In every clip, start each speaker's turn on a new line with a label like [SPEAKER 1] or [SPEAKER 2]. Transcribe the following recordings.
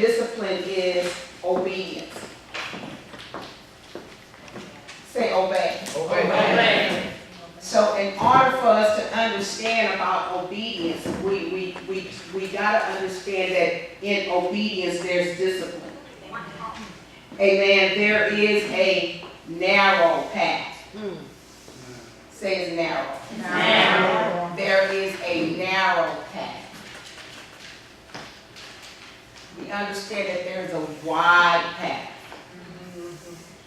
[SPEAKER 1] discipline is obedience. Say obey.
[SPEAKER 2] Obey.
[SPEAKER 1] So in order for us to understand about obedience, we got to understand that in obedience there's discipline. Amen. There is a narrow path. Say it's narrow.
[SPEAKER 2] Narrow.
[SPEAKER 1] There is a narrow path. We understand that there is a wide path.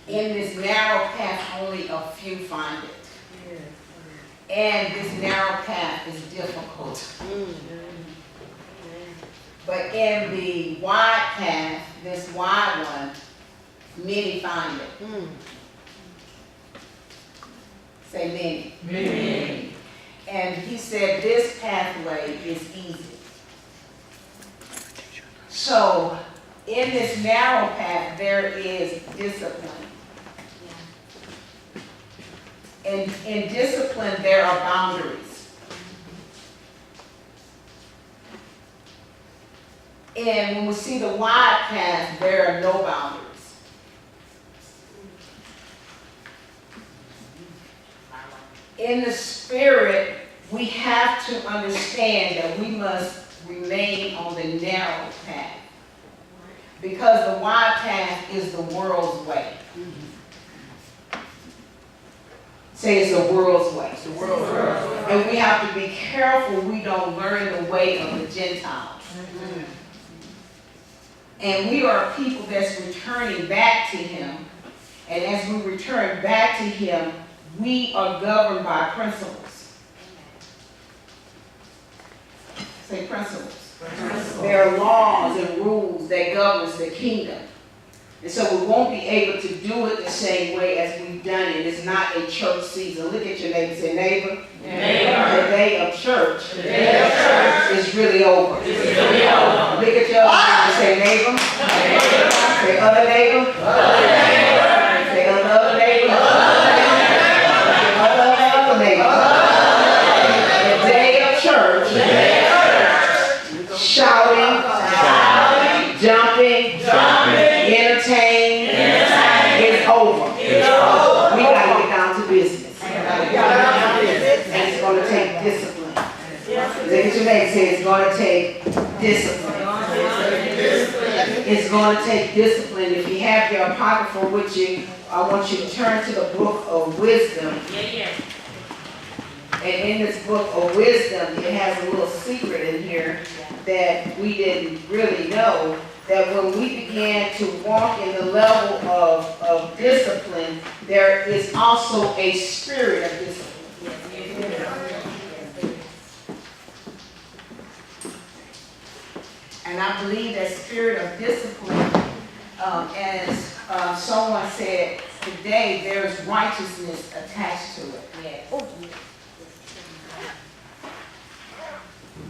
[SPEAKER 1] In this narrow path, only a few find it. And this narrow path is difficult. But in the wide path, this wide one, many find it. Say many.
[SPEAKER 2] Many.
[SPEAKER 1] And he said this pathway is easy. So in this narrow path, there is discipline. And in discipline, there are boundaries. And when we see the wide path, there are no boundaries. In the spirit, we have to understand that we must remain on the narrow path. Because the wide path is the world's way. Say it's the world's way.
[SPEAKER 2] It's the world's way.
[SPEAKER 1] And we have to be careful we don't learn the way of the Gentiles. And we are people that's returning back to Him. And as we return back to Him, we are governed by principles. Say principles. There are laws and rules that govern the kingdom. And so we won't be able to do it the same way as we've done it. It's not a church season. Look at your neighbor and say, neighbor, the day of church is really over.
[SPEAKER 2] It's really over.
[SPEAKER 1] Look at your other neighbor and say, neighbor. Say, other neighbor. Say, other neighbor. Other neighbor. The day of church, shouting, jumping, entertain, it's over. We got to get down to business. And it's going to take discipline. Look at your neighbor, say it's going to take discipline. It's going to take discipline. If you have your apocrypha with you, I want you to turn to the book of wisdom. And in this book of wisdom, it has a little secret in here that we didn't really know, that when we began to walk in the level of discipline, there is also a spirit of discipline. And I believe that spirit of discipline, as someone said today, there's righteousness attached to it.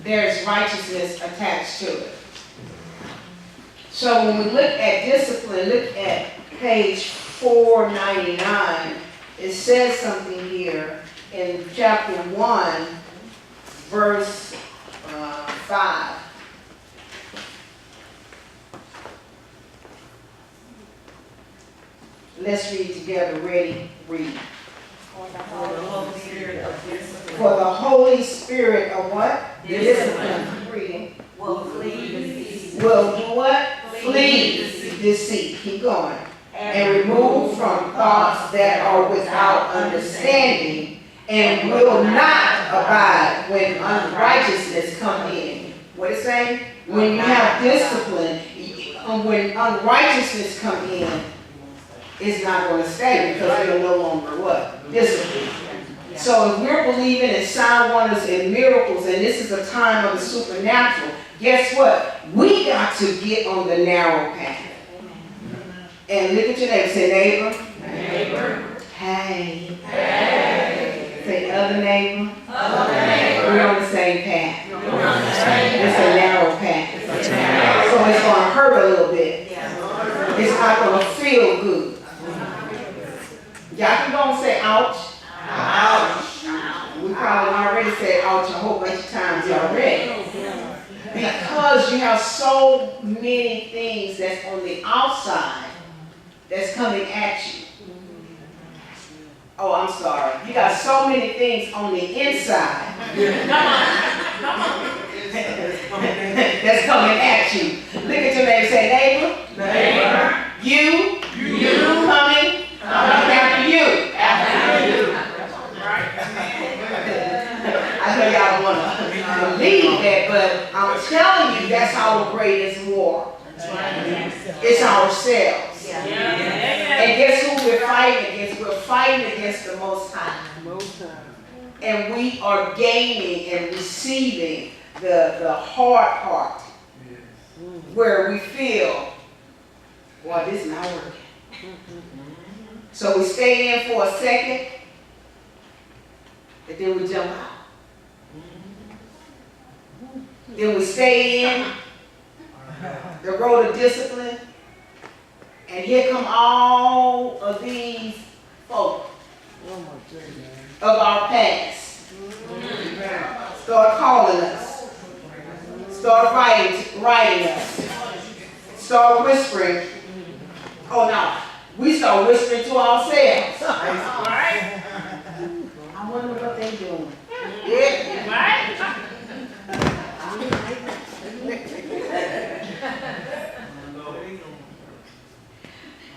[SPEAKER 1] There's righteousness attached to it. So when we look at discipline, look at page 499. It says something here in chapter 1, verse 5. Let's read together. Ready? Read.
[SPEAKER 2] For the Holy Spirit of discipline.
[SPEAKER 1] For the Holy Spirit of what? Discipline. Reading.
[SPEAKER 2] Will flee deceit.
[SPEAKER 1] Will do what? Flee deceit. Keep going. And remove from thoughts that are without understanding, and will not abide when unrighteousness come in. What is it saying? When you have discipline, when unrighteousness come in, it's not going to stay because you're no longer what? Discipline. So if we're believing in sign wonders and miracles, and this is a time of the supernatural, guess what? We got to get on the narrow path. And look at your neighbor. Say, neighbor.
[SPEAKER 2] Neighbor.
[SPEAKER 1] Hey.
[SPEAKER 2] Hey.
[SPEAKER 1] Say, other neighbor.
[SPEAKER 2] Other neighbor.
[SPEAKER 1] We're on the same path.
[SPEAKER 2] We're on the same
[SPEAKER 1] It's a narrow path.
[SPEAKER 2] It's a narrow
[SPEAKER 1] So it's going to hurt a little bit.
[SPEAKER 2] path.
[SPEAKER 1] It's not going to feel good. Y'all can go and say, ouch.
[SPEAKER 2] Ouch.
[SPEAKER 1] We probably already said ouch a whole bunch of times already. Because you have so many things that's on the outside that's coming at you. Oh, I'm sorry. You got so many things on the inside that's coming at you. Look at your neighbor and say, neighbor, you coming after you. I know y'all don't want to believe that, but I'm telling you, that's our greatest war. It's ourselves. And guess who we're fighting against? We're fighting against the Most High. And we are gaining and receiving the hard part where we feel, well, this is not working. So we stay in for a second, and then we jump out. Then we stay in the road of discipline, and here come all of these folk of our past. Start calling us. Start writing us. Start whispering. Oh no, we start whispering to ourselves. I wonder what they doing. Yeah.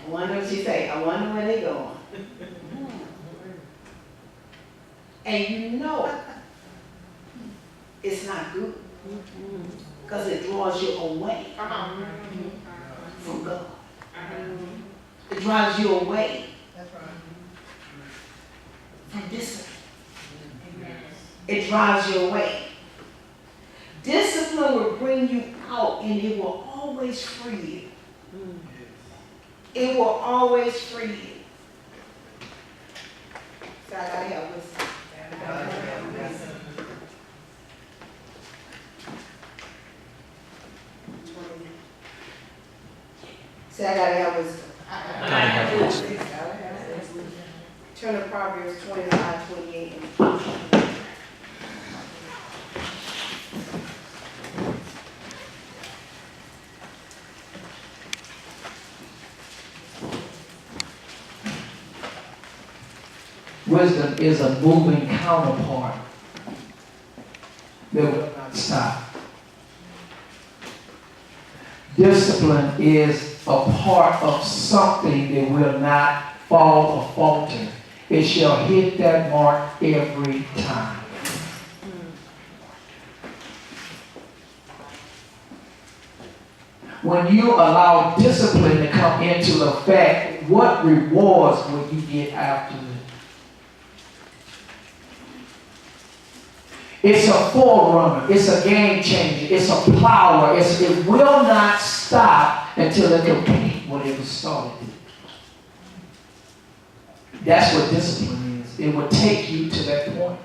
[SPEAKER 1] I wonder what she say. I wonder where they going. And you know it's not good because it draws you away from God. It drives you away from discipline. It drives you away. Discipline will bring you out and it will always free you. It will always free you. So I gotta help us. Say I gotta have wisdom. Turn to Proverbs 25:28.
[SPEAKER 3] Wisdom is a moving counterpart that will not stop. Discipline is a part of something that will not fall or falter. It shall hit that mark every time. When you allow discipline to come into effect, what rewards will you get after it? It's a forerunner. It's a game changer. It's a plower. It will not stop until it completes what it was started. That's what discipline is. It will take you to that point.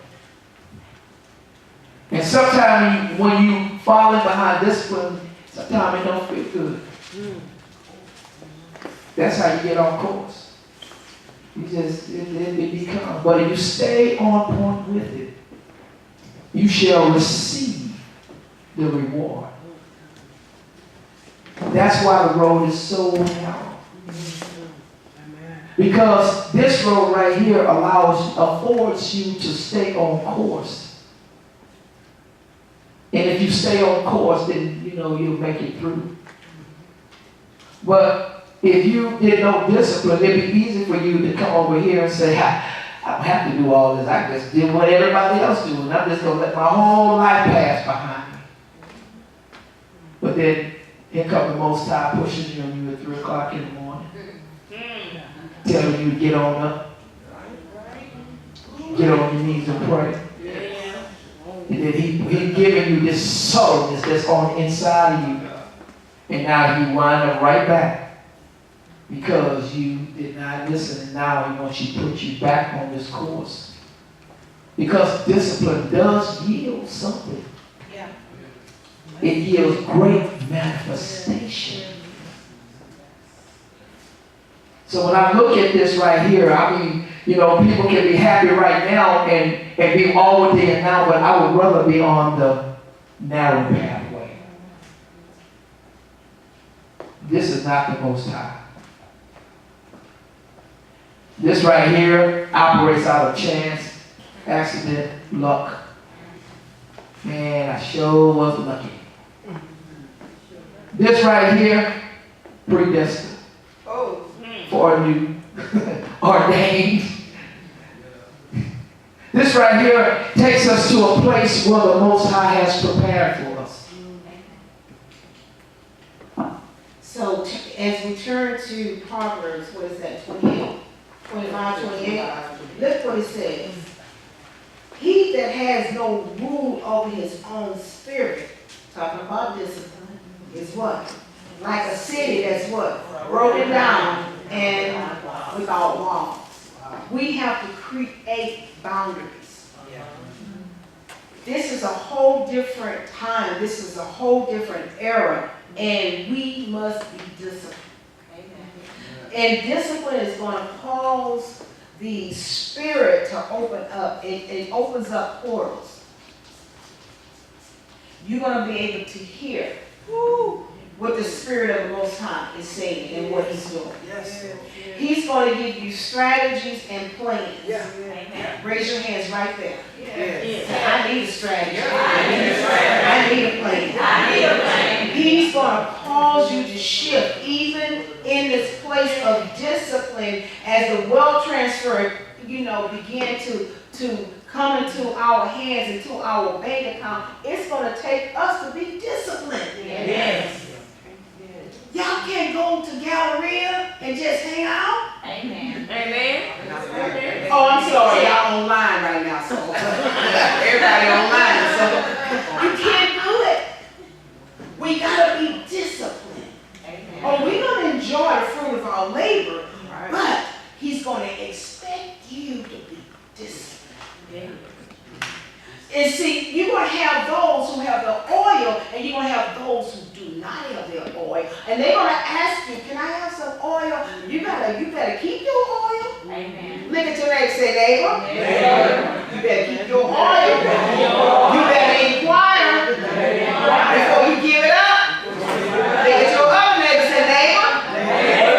[SPEAKER 3] And sometimes when you fall in behind discipline, sometimes it don't feel good. That's how you get on course. You just, it becomes. But if you stay on point with it, you shall receive the reward. That's why the road is so narrow. Because this road right here affords you to stay on course. And if you stay on course, then you'll make it through. But if you did no discipline, it'd be easy for you to come over here and say, I don't have to do all this. I just did what everybody else do, and I'm just going to let my whole life pass behind me. But then here comes the Most High pushing you on you at 3 o'clock in the morning, telling you to get on up, get on your knees and pray. And then He's giving you this subtleness that's on the inside of you. And now you wind up right back. Because you did not listen, and now He wants you to put you back on this course. Because discipline does yield something.
[SPEAKER 1] Yeah.
[SPEAKER 3] It yields great manifestation. So when I look at this right here, I mean, people can be happy right now and be all day and now, but I would rather be on the narrow pathway. This is not the Most High. This right here operates out of chance, accident, luck. Man, I sure was lucky. This right here, predestined, foreknew, ordained. This right here takes us to a place where the Most High has prepared for us.
[SPEAKER 1] So as we turn to Proverbs, what is that, 28, 25, 28? Look what it says. He that has no rule over his own spirit, talking about discipline, is what? Like a city that's what? Broken down and without walls. We have to create boundaries. This is a whole different time. This is a whole different era. And we must be disciplined. And discipline is going to cause the spirit to open up. It opens up portals. You're going to be able to hear what the Spirit of the Most High is saying and what He's doing. He's going to give you strategies and plans. Raise your hands right there. I need a strategy. I need a plan. He's going to cause you to shift, even in this place of discipline, as the wealth transfer, begin to come into our hands, into our bank account. It's going to take us to be disciplined. Y'all can't go to Galleria and just hang out.
[SPEAKER 2] Amen.
[SPEAKER 1] Oh, I'm sorry, y'all online right now, so everybody online, so you can't do it. We gotta be disciplined. Oh, we're gonna enjoy the fruit of our labor, but He's gonna expect you to be disciplined. And see, you're going to have those who have the oil, and you're going to have those who do not have their oil. And they're going to ask you, can I have some oil? You better keep your oil.
[SPEAKER 2] Amen.
[SPEAKER 1] Look at your neighbor, say, neighbor. You better keep your oil. You better inquire before you give it up. Look at your other neighbor, say, neighbor.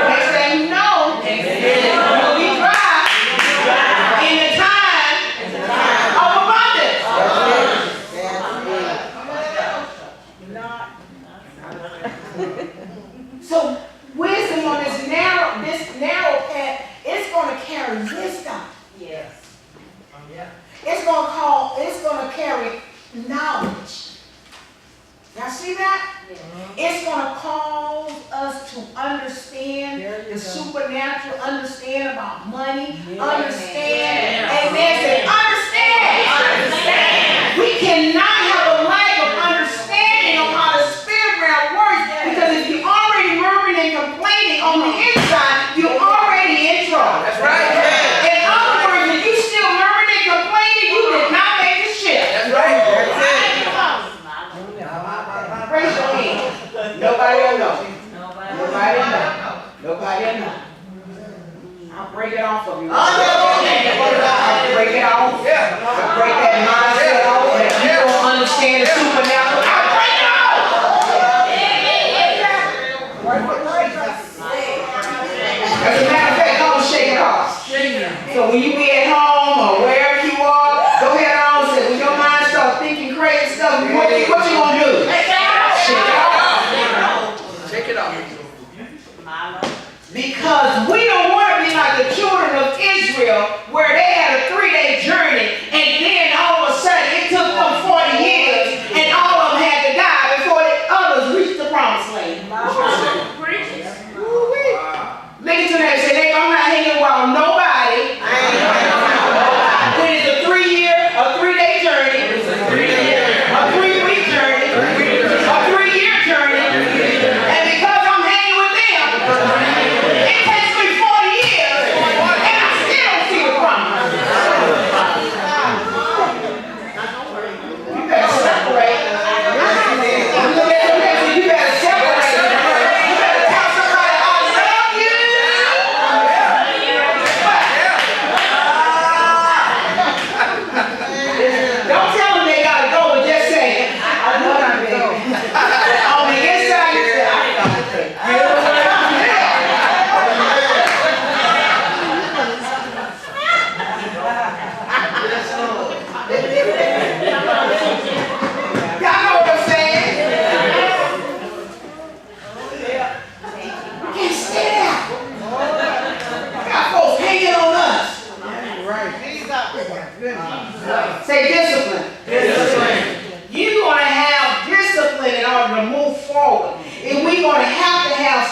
[SPEAKER 1] Next thing you know, you'll be dry in the time of abundance. So wisdom on this narrow path, it's going to carry wisdom. It's going to carry knowledge. Y'all see that? It's going to cause us to understand the supernatural, understand about money, understand. Amen. Say, understand. We cannot have a lack of understanding of how the spirit realm works, because if you're already murmuring and complaining on the inside, you're already in trouble.
[SPEAKER 3] That's right.
[SPEAKER 1] In other words, if you still murmuring and complaining, you did not make the shift.
[SPEAKER 3] That's right.
[SPEAKER 1] Raise your hand. Nobody will know. Nobody will know. Nobody will know. I'll break it off of you. I'll break it off. I'll break that mindset off. And if you don't understand the supernatural, I'll break it off. As a matter of fact, I'm going to shake it off. So when you be at home or wherever you are, go ahead on and say, when your mind starts thinking crazy stuff, what you going to do? Shake it off.
[SPEAKER 3] Shake it off.
[SPEAKER 1] Because we don't want to be like the children of Israel, where they had a 3-day journey, and then all of a sudden it took them 40 years, and all of them had to die before the others reached the promised land. Look at your neighbor and say, neighbor, I'm not hanging around nobody. When it's a 3-day journey, a 3-week journey, a 3-year journey, and because I'm hanging with them, it takes me 40 years, and I still don't see the promise.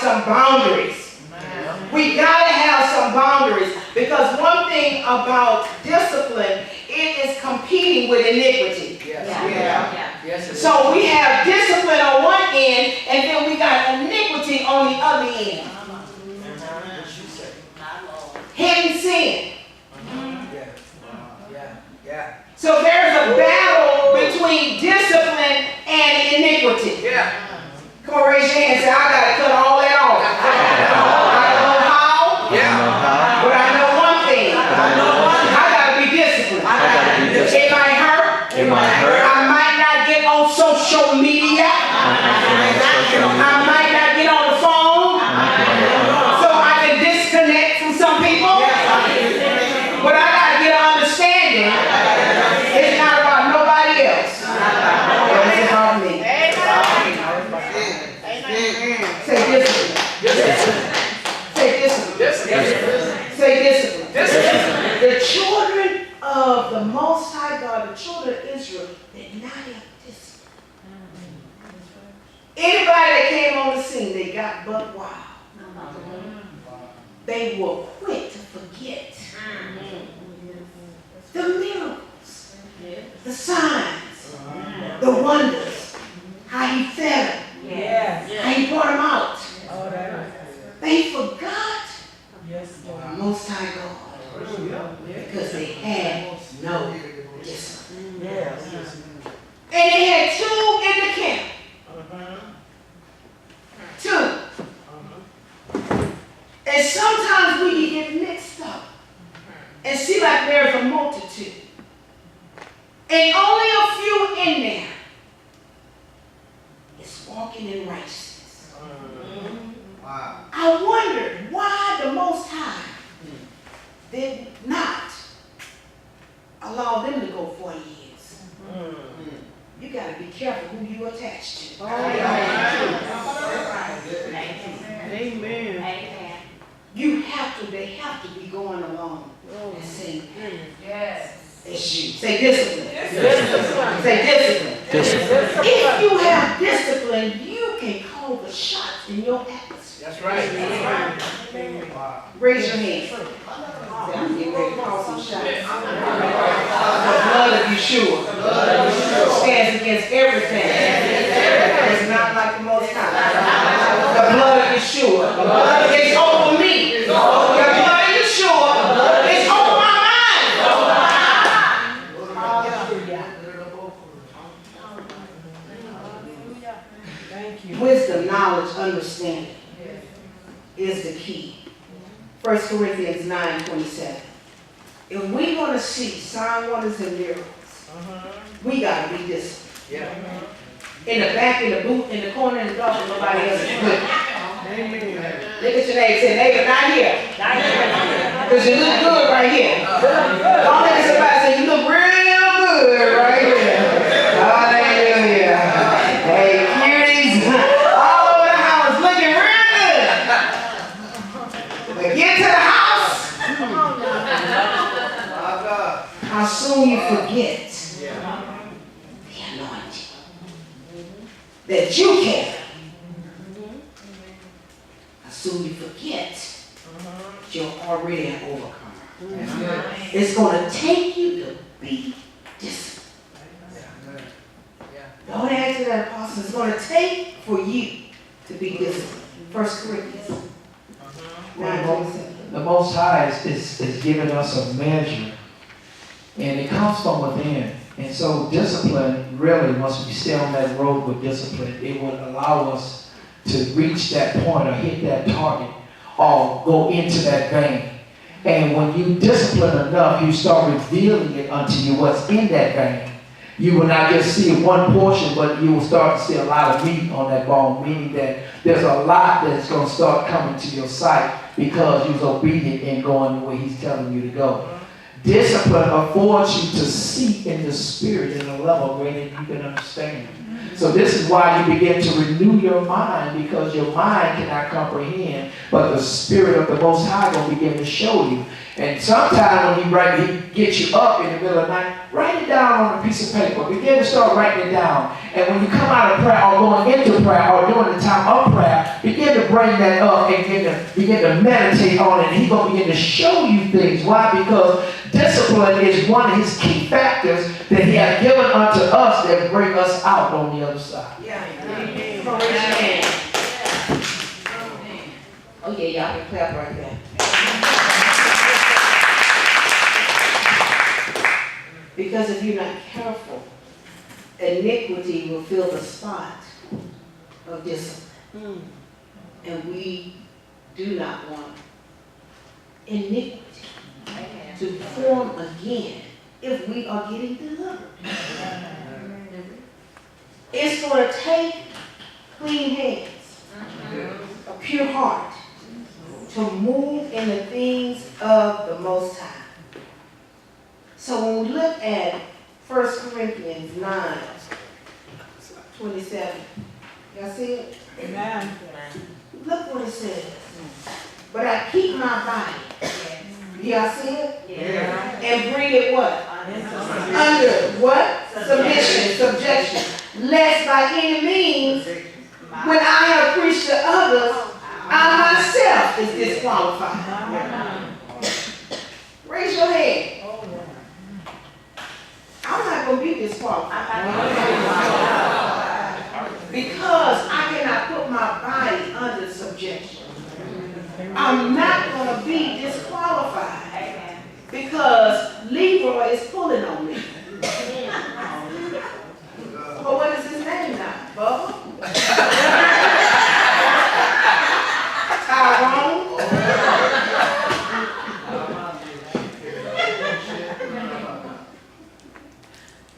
[SPEAKER 1] some boundaries. We gotta have some boundaries, because one thing about discipline, it is competing with iniquity. So we have discipline on one end, and then we got iniquity on the other end. Hidden sin. So there's a battle between discipline and iniquity. Come on, raise your hand and say, I gotta cut all that off. I don't know how, but I know one thing. I gotta be disciplined. It might hurt. I might not get on social media. I might not get on the phone. So I can disconnect from some people. But I gotta get an understanding. It's not about nobody else. It's about me. Say discipline. Say discipline. Say discipline. The children of the Most High God, the children of Israel, did not have discipline. Anybody that came on the scene, they got buck wild. They were quick to forget the miracles, the signs, the wonders, how he fed them, how he brought them out. They forgot the Most High God because they had no discipline. And they had two in the camp. Two. And sometimes we get mixed up and see like there's a multitude. And only a few in there is walking in righteousness. I wondered why the Most High did not allow them to go 40 years. You got to be careful who you attach to. Amen. They have to be going along and saying, it's you. Say discipline. Say discipline. If you have discipline, you can call the shots in your atmosphere.
[SPEAKER 3] That's right.
[SPEAKER 1] Raise your hand. I'm getting ready to call some shots. The blood of Yeshua stands against everything that's not like the Most High. The blood of Yeshua is over me. The blood of Yeshua is over my mind. Wisdom, knowledge, understanding is the key. 1 Corinthians 9:27. If we're going to see sign, wonders, and miracles, we got to be disciplined. In the back, in the booth, in the corner, in the dark, nobody else is good. Look at your neighbor. Say, neighbor, not here. Because you look good right here. Don't look at somebody and say, you look real good right here. Hallelujah. Hey, cuties. All over the house looking real good. But get to the house. How soon you forget the anointing that you carry. How soon you forget you're already an overcomer. It's going to take you to be disciplined. Don't add to that, apostle. It's going to take for you to be disciplined. 1 Corinthians 9:27.
[SPEAKER 3] The Most High is giving us a measure, and it comes from within. And so discipline, really, once we stay on that road with discipline, it would allow us to reach that point or hit that target or go into that vein. And when you discipline enough, you start revealing it unto you what's in that vein. You will not just see one portion, but you will start to see a lot of meat on that bone, meaning that there's a lot that's going to start coming to your sight because you're obedient and going the way he's telling you to go. Discipline affords you to see in the spirit in a level greater than you can understand. So this is why you begin to renew your mind, because your mind cannot comprehend, but the Spirit of the Most High will begin to show you. And sometimes when he gets you up in the middle of the night, Write it down on a piece of paper. Begin to start writing it down. And when you come out of prayer or going into prayer or during the time of prayer, begin to bring that up and begin to meditate on it. And he's going to begin to show you things. Why? Because discipline is one of his key factors that he has given unto us that bring us out on the other side.
[SPEAKER 1] Come on, raise your hand. Oh yeah, y'all can clap right there. Because if you're not careful, iniquity will fill the spot of discipline. And we do not want iniquity to form again if we are getting delivered. It's going to take clean hands, a pure heart, to move in the things of the Most High. So when we look at 1 Corinthians 9:27, y'all see it?
[SPEAKER 2] Amen.
[SPEAKER 1] Look what it says. But I keep my body. Y'all see it?
[SPEAKER 2] Yeah.
[SPEAKER 1] And bring it what? Under what? Subjection. Lest by any means, when I have preached to others, I myself is disqualified. Raise your hand. I'm not going to be disqualified. Because I cannot put my body under subjection. I'm not going to be disqualified. Because Leroy is pulling on me. But what is his name now? Bubba? Tyrone?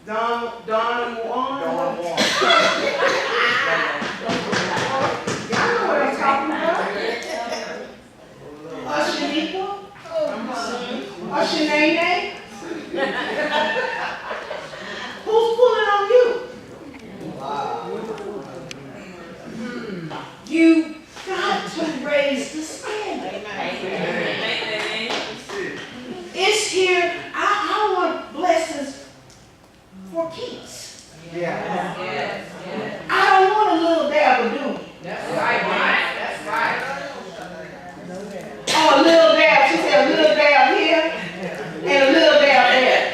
[SPEAKER 1] Don Juan? Y'all know what I'm talking about? Ushaniqua? Ushanene? Who's pulling on you? You got to raise the standard. It's here. I want blessings for keeps. I don't want a little dab of doom.
[SPEAKER 2] That's right.
[SPEAKER 1] Oh, a little dab. She said a little dab here and a little dab there.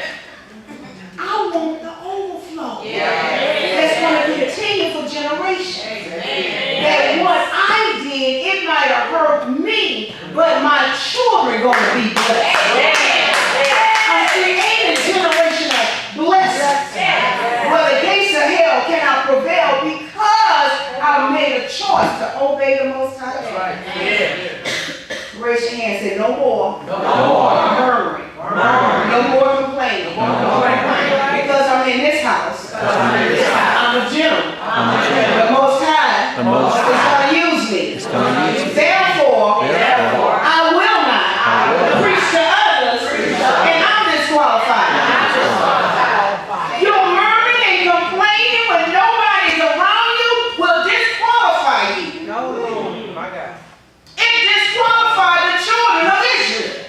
[SPEAKER 1] I want the overflow. That's going to continue for generations. That what I did, it might have hurt me, but my children going to be blessed. I'm creating generational blessings. Well, the gates of hell cannot prevail because I made a choice to obey the Most High. Raise your hand and say, no more murmuring. No more complaining. Because I'm in this house. I'm a general. The Most High is going to use me. Therefore, I will not preach to others and I'm disqualified. You're murmuring and complaining when nobody's around you will disqualify you. It disqualified the children of Israel.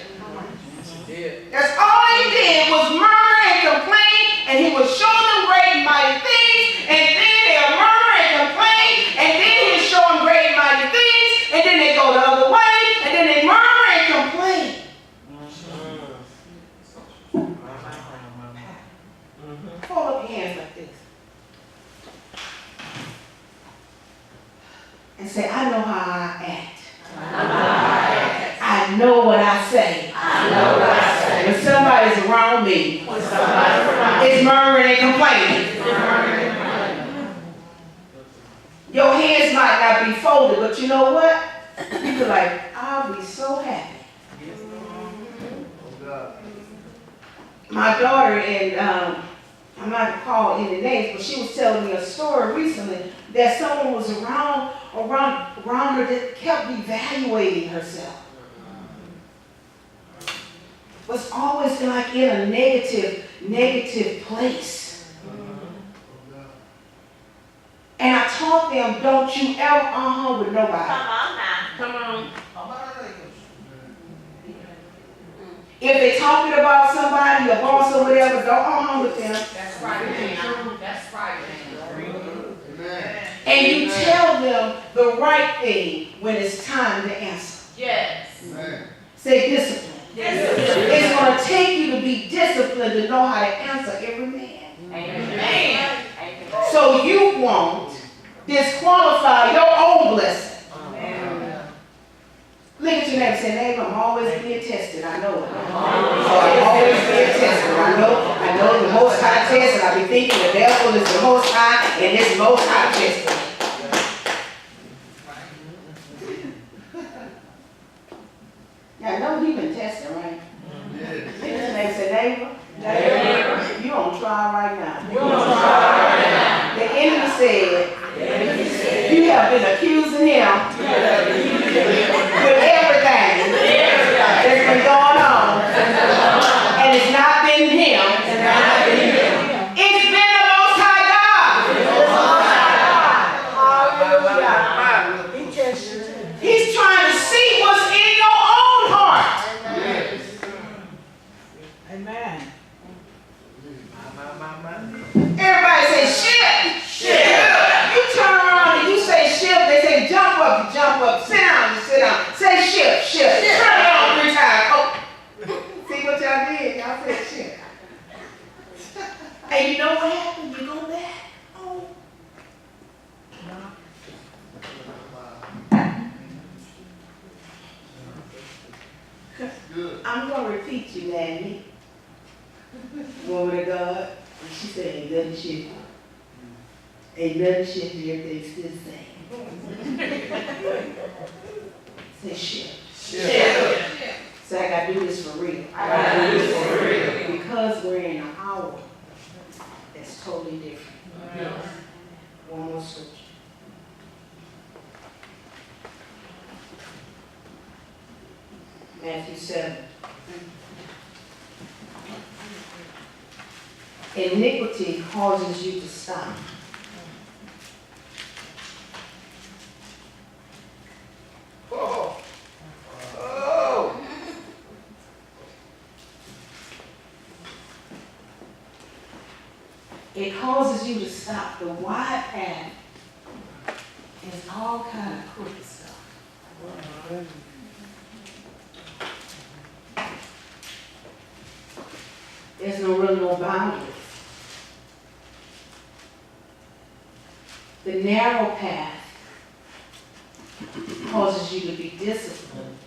[SPEAKER 1] That's all he did was murmur and complain, and he would show them great and mighty things, and then they'll murmur and complain, and then he'll show them great and mighty things, and then they go the other way, and then they murmur and complain. Hold up your hands like this. And say, I know how I act. I know what I say. When somebody's around me, it's murmuring and complaining. Your hands might not be folded, but you know what? You be like, I'll be so happy. My daughter, and I'm not going to call any names, but she was telling me a story recently that someone was around her that kept evaluating herself. Was always like in a negative place. And I taught them, don't you ever with nobody.
[SPEAKER 4] Come on.
[SPEAKER 1] If they're talking about somebody, your boss or whatever, don't argue with them.
[SPEAKER 2] That's right, man. That's right, man.
[SPEAKER 1] And you tell them the right thing when it's time to answer.
[SPEAKER 2] Yes.
[SPEAKER 1] Say discipline.
[SPEAKER 2] Discipline.
[SPEAKER 1] It's going to take you to be disciplined to know how to answer every man.
[SPEAKER 2] Amen.
[SPEAKER 1] So you won't disqualify your own blessing. Look at your neighbor and say, neighbor, I'm always being tested. I know it. I'm always being tested. I know the Most High test, and I be thinking the devil is the Most High, and this Most High testing. Yeah, I know you've been testing, right? Look at your neighbor and say, neighbor, you on trial right now.
[SPEAKER 2] You on trial right now.
[SPEAKER 1] The enemy said, you have been accusing him with everything that's been going on, and it's not been him. It's been the Most High God. Hallelujah. He's trying to see what's in your own heart.
[SPEAKER 4] Amen.
[SPEAKER 1] Everybody say shift. Shift. You turn around and you say shift. They say jump up. You jump up. Sit down. You sit down. Say shift. Shift. Turn it on 3 times. Oh. See what y'all did? Y'all said shift. And you know what happened? You go back. Oh. I'm going to repeat you, Nanny. Woman of God. She said, ain't nothing shifted. Ain't nothing shifted, everything's still the same. Say shift.
[SPEAKER 2] Shift.
[SPEAKER 1] So I gotta do this for real.
[SPEAKER 2] I gotta do this for real.
[SPEAKER 1] Because we're in an hour that's totally different.
[SPEAKER 2] Yes.
[SPEAKER 1] One more scripture. Matthew 7. Iniquity causes you to stop. Oh. Oh. It causes you to stop. The wide path is all kind of crooked stuff. There's really no boundaries. The narrow path causes you to be disciplined.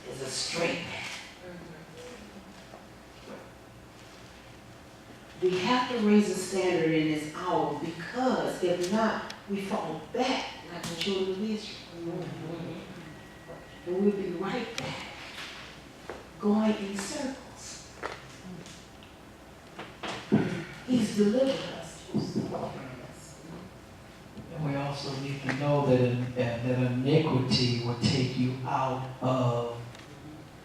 [SPEAKER 1] It's a straight path. We have to raise the standard in this hour because if not, we fall back like the children of Israel. And we'll be right back, going in circles. He's delivered us.
[SPEAKER 3] And we also need to know that iniquity will take you out of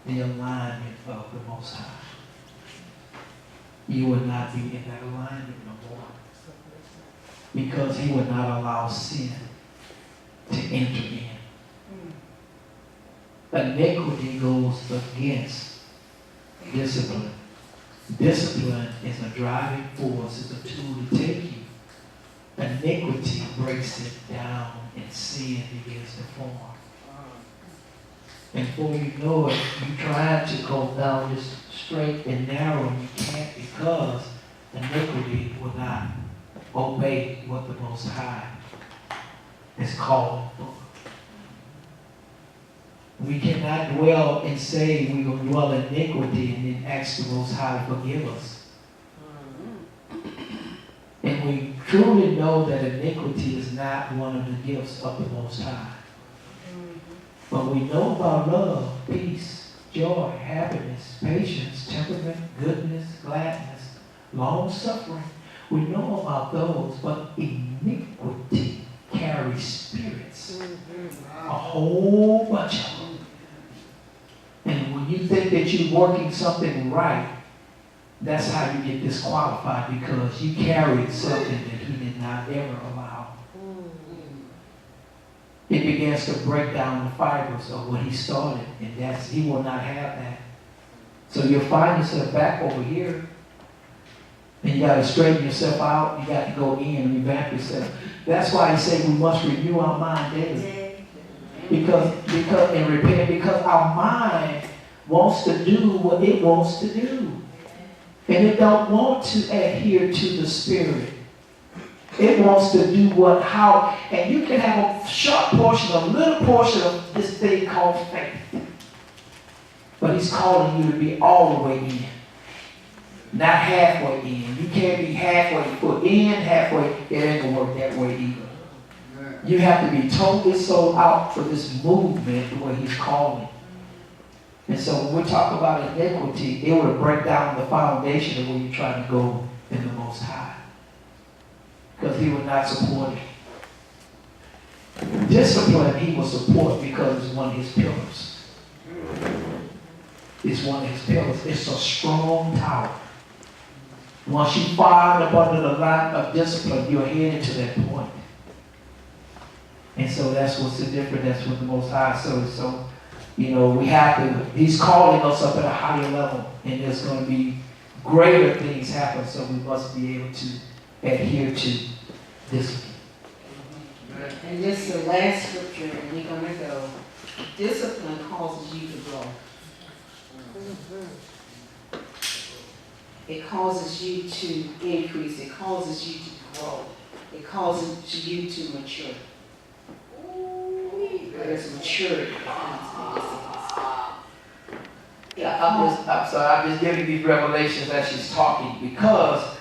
[SPEAKER 3] the alignment of the Most High. You will not be in that alignment no more. Because he will not allow sin to enter in. Iniquity goes against discipline. Discipline is a driving force, is a tool to take you. Iniquity breaks it down and sin begins to form. And before you know it, you try to go down this straight and narrow and you can't because iniquity will not obey what the Most High is calling for. We cannot dwell and say we're going to dwell in iniquity and then ask the Most High to forgive us. And we truly know that iniquity is not one of the gifts of the Most High. But we know about love, peace, joy, happiness, patience, temperament, goodness, gladness, long-suffering. We know about those, but iniquity carries spirits. A whole bunch of them. And when you think that you're working something right, that's how you get disqualified because you carried something that he did not ever allow. It begins to break down the fibers of what he started, and he will not have that. So you'll find yourself back over here. And you got to straighten yourself out. You got to go in and revamp yourself. That's why he said we must renew our mind daily. Because and repent, because our mind wants to do what it wants to do. And it don't want to adhere to the Spirit. It wants to do and you can have a short portion, a little portion of this thing called faith. But he's calling you to be all the way in. Not halfway in. You can't be halfway put in, halfway. It ain't going to work that way either. You have to be totally sold out for this movement the way he's calling. And so when we talk about iniquity, it would break down the foundation of where you're trying to go in the Most High. Because he would not support it. Discipline he will support because it's one of his pillars. It's one of his pillars. It's a strong tower. Once you fall up under the line of discipline, you're headed to that point. And so that's what's the difference. That's what the Most High. So we have to, he's calling us up at a higher level. And there's going to be greater things happen. So we must be able to adhere to discipline.
[SPEAKER 1] And this is the last scripture, and we're going to go. Discipline causes you to grow. It causes you to increase. It causes you to grow. It causes you to mature. There's maturity.
[SPEAKER 3] I'm sorry, I'm just giving these revelations as she's talking because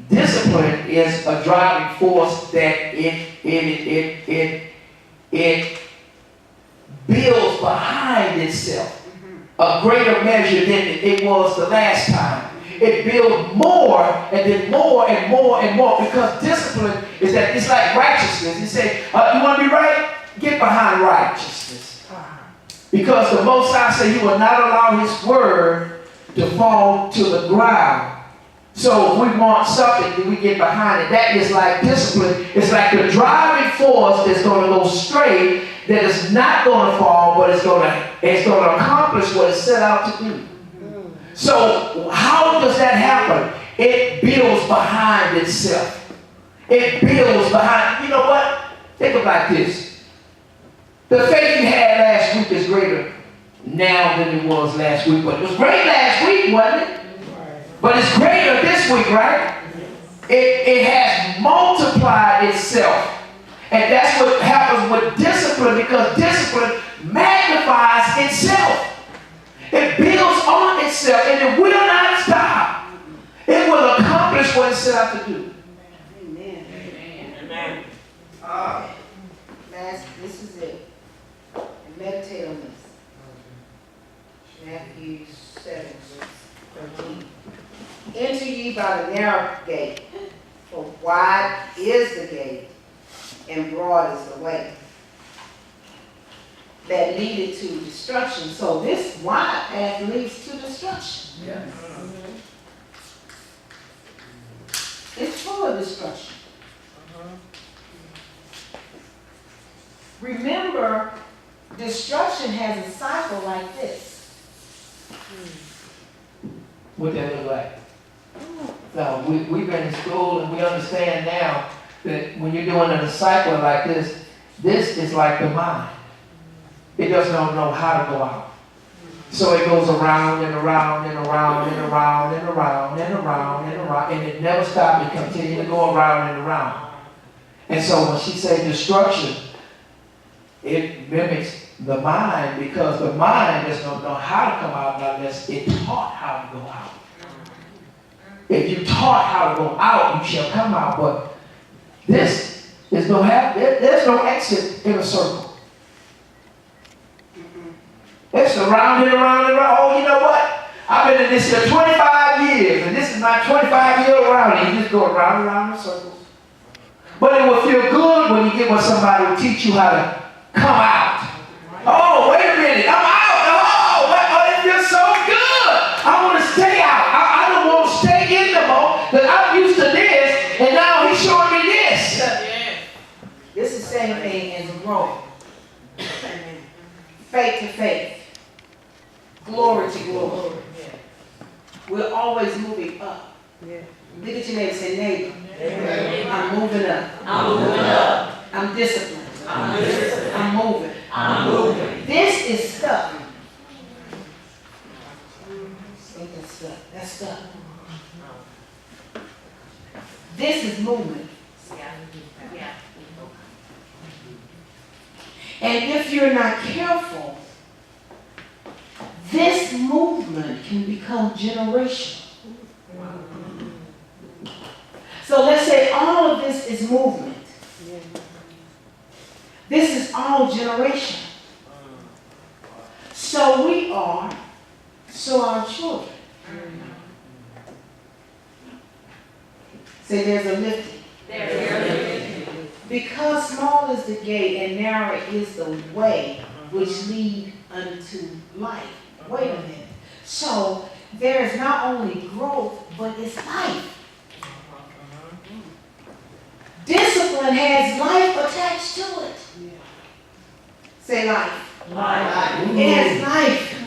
[SPEAKER 3] discipline is a driving force that it builds behind itself a greater measure than it was the last time. It builds more and then more and more and more because discipline is that it's like righteousness. You say, you want to be right? Get behind righteousness. Because the Most High said he will not allow his word to fall to the ground. So if we want something, we get behind it. That is like discipline. It's like the driving force that's going to go straight, that is not going to fall, but it's going to accomplish what it's set out to do. So how does that happen? It builds behind itself. It builds behind. You know what? Think about this. The faith you had last week is greater now than it was last week. But it was great last week, wasn't it? But it's greater this week, right? It has multiplied itself. And that's what happens with discipline, because discipline magnifies itself. It builds on itself and it will not stop. It will accomplish what it's set out to do.
[SPEAKER 1] Amen.
[SPEAKER 2] Amen.
[SPEAKER 1] This is it. And meditate on this. Matthew 7, verse 13. Enter ye by the narrow gate, for wide is the gate, and broad is the way that leadeth to destruction. So this wide path leads to destruction.
[SPEAKER 3] Yeah.
[SPEAKER 1] It's full of destruction. Remember, destruction has a cycle like this.
[SPEAKER 3] What that look like? Now, we've been in school and we understand now that when you're doing a cycle like this, this is like the mind. It doesn't know how to go out. So it goes around and around and around and around and around and around and around, and it never stops. It continues to go around and around. And so when she says destruction, it mimics the mind, because the mind does not know how to come out unless it taught how to go out. If you taught how to go out, you shall come out. But this is there's no exit in a circle. It's around and around and around. Oh, you know what? I've been in this here 25 years, and this is my 25-year round, and you just go around and around in circles. But it will feel good when you get with somebody who teach you how to come out. Oh, wait a minute. I'm out. Oh, it feels so good. I want to stay out. I don't want to stay in the moment, because I'm used to this, and now he's showing me this.
[SPEAKER 1] This is the same thing as growth. Faith to faith. glory to glory. We're always moving up. Look at your neighbor and say, neighbor, I'm moving up.
[SPEAKER 2] I'm moving up.
[SPEAKER 1] I'm disciplined.
[SPEAKER 2] I'm disciplined.
[SPEAKER 1] I'm moving.
[SPEAKER 2] I'm moving.
[SPEAKER 1] This is stuff. Ain't that stuff? That's stuff. This is movement. And if you're not careful, this movement can become generational. So let's say all of this is movement. This is all generational. So we are, so our children. Say there's a lifting. Because small is the gate and narrow is the way which lead unto life. Wait a minute. So there is not only growth, but it's life. Discipline has life attached to it. Say life. It has life.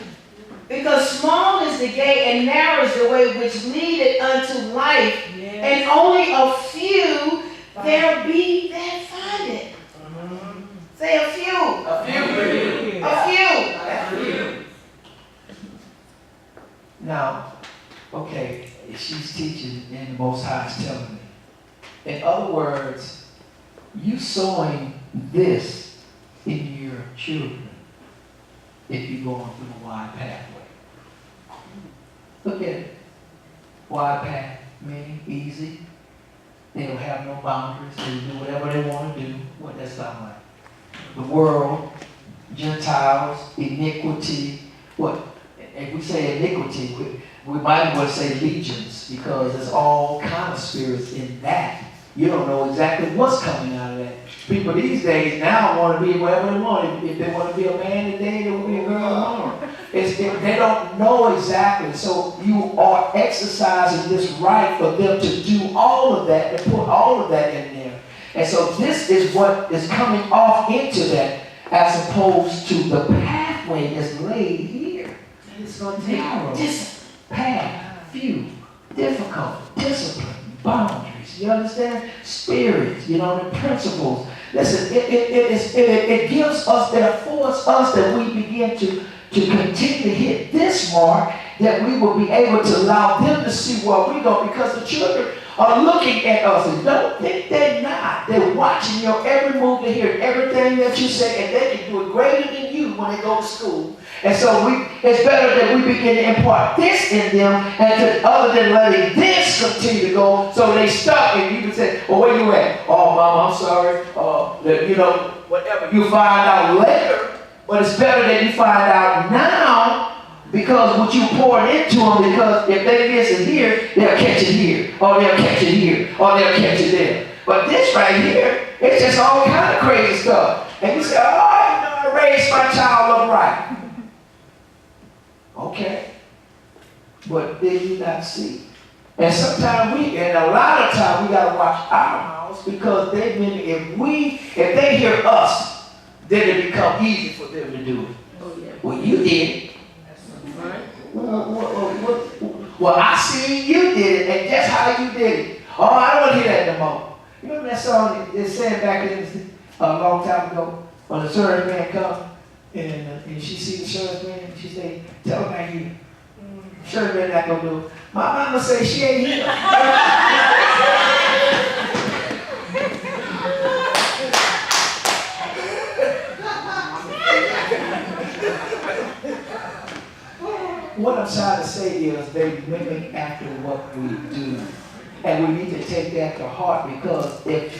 [SPEAKER 1] Because small is the gate and narrow is the way which leadeth unto life, and only a few there be that find it. Say a few.
[SPEAKER 3] A few.
[SPEAKER 1] A few.
[SPEAKER 3] Now, okay, she's teaching and the Most High is telling me. In other words, you sowing this in your children if you're going through a wide pathway. Look at it. Wide path, meaning easy. They don't have no boundaries. They do whatever they want to do. What that sound like? The world, Gentiles, iniquity. What? If we say iniquity, we might as well say legions, because there's all kind of spirits in that. You don't know exactly what's coming out of that. People these days now want to be whatever they want. If they want to be a man today, they will be a girl tomorrow. They don't know exactly. So you are exercising this right for them to do all of that, and put all of that in there. And so this is what is coming off into that, as opposed to the pathway that's laid here.
[SPEAKER 1] It's going to
[SPEAKER 3] Narrow path, few, difficult, discipline, boundaries. You understand? Spirit, the principles. Listen, it gives us, it affords us that we begin to continue to hit this mark, that we will be able to allow them to see where we go, because the children are looking at us, and don't think they're not. They're watching your every move, they hear everything that you say, and they can do it greater than you when they go to school. And so it's better that we begin to impart this in them, and other than letting this continue to go, so they stop, and you can say, well, where you at? Oh, Mama, I'm sorry. Whatever. You find out later, but it's better that you find out now, because what you poured into them, because if they miss it here, they'll catch it here, or they'll catch it here, or they'll catch it there. But this right here, it's just all kind of crazy stuff. And you say, I raised my child upright. Okay. But did you not see? And sometimes and a lot of times we got to watch our mouths, because if they hear us, then it become easy for them to do it.
[SPEAKER 2] Oh, yeah.
[SPEAKER 3] Well, you did it. Well, I see you did it, and just how you did it. Oh, I don't want to hear that no more. You remember that song they said back in a long time ago, when the service man come and she see the service man, and she say, tell him I here. Service man not gonna do it. My mama say she ain't here. What I'm trying to say is they mimic after what we do. And we need to take that to heart, because if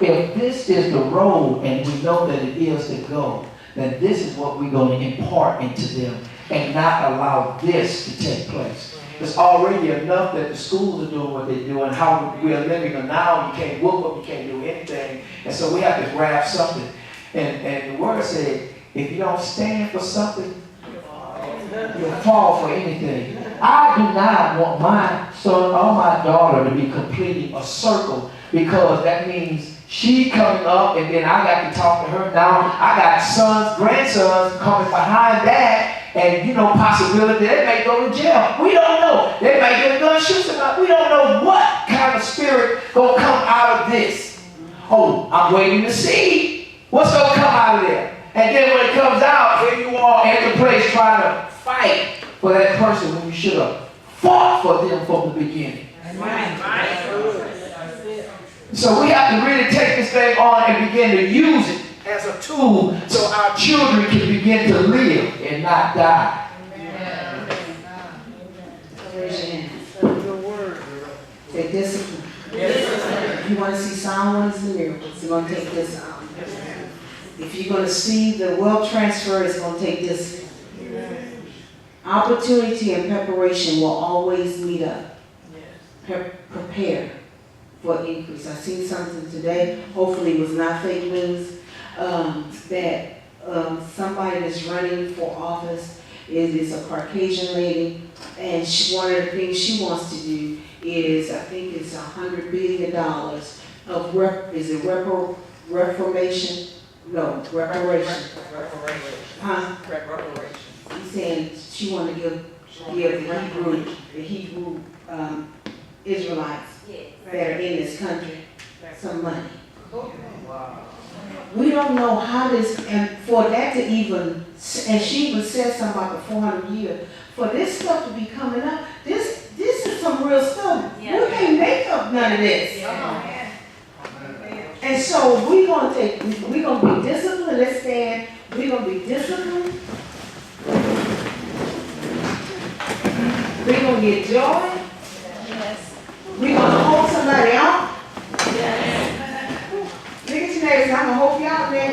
[SPEAKER 3] this is the road and we know that it is to go, then this is what we're going to impart into them, and not allow this to take place. It's already enough that the schools are doing what they're doing, how we are living, and now you can't whoop them, you can't do anything. And so we have to grab something. And the word said, if you don't stand for something, you'll fall for anything. I do not want my son or my daughter to be completing a circle, because that means she coming up and then I got to talk to her. Now I got sons, grandsons coming behind that, and possibility they may go to jail. We don't know. They may get a gun, shoot somebody. We don't know what kind of spirit gonna come out of this. Oh, I'm waiting to see what's gonna come out of there. And then when it comes out, here you are at the place trying to fight for that person when you should have fought for them from the beginning. So we have to really take this thing on and begin to use it as a tool so our children can begin to live and not die.
[SPEAKER 1] Raise your hand. Say discipline. If you want to see sign wonders and miracles, you're going to take this out. If you're going to see the wealth transfer, it's going to take this. Opportunity and preparation will always meet up. Prepare for increase. I seen something today, hopefully it was not fake news, that somebody that's running for office is a Caucasian lady, and one of the things she wants to do is, I think it's $100 billion of reformation? No, reparation. Huh?
[SPEAKER 2] Reparation.
[SPEAKER 1] He's saying she want to give the Hebrew Israelites that are in this country some money. We don't know how this, and for that to even, and she even said something about the 400 years, for this stuff to be coming up, this is some real stuff. We can't make up none of this. And so we're gonna be disciplined. Let's stand. We're gonna be disciplined. We're gonna get joy. We're gonna hold somebody out. Look at your neighbors. I'm gonna hope y'all, man.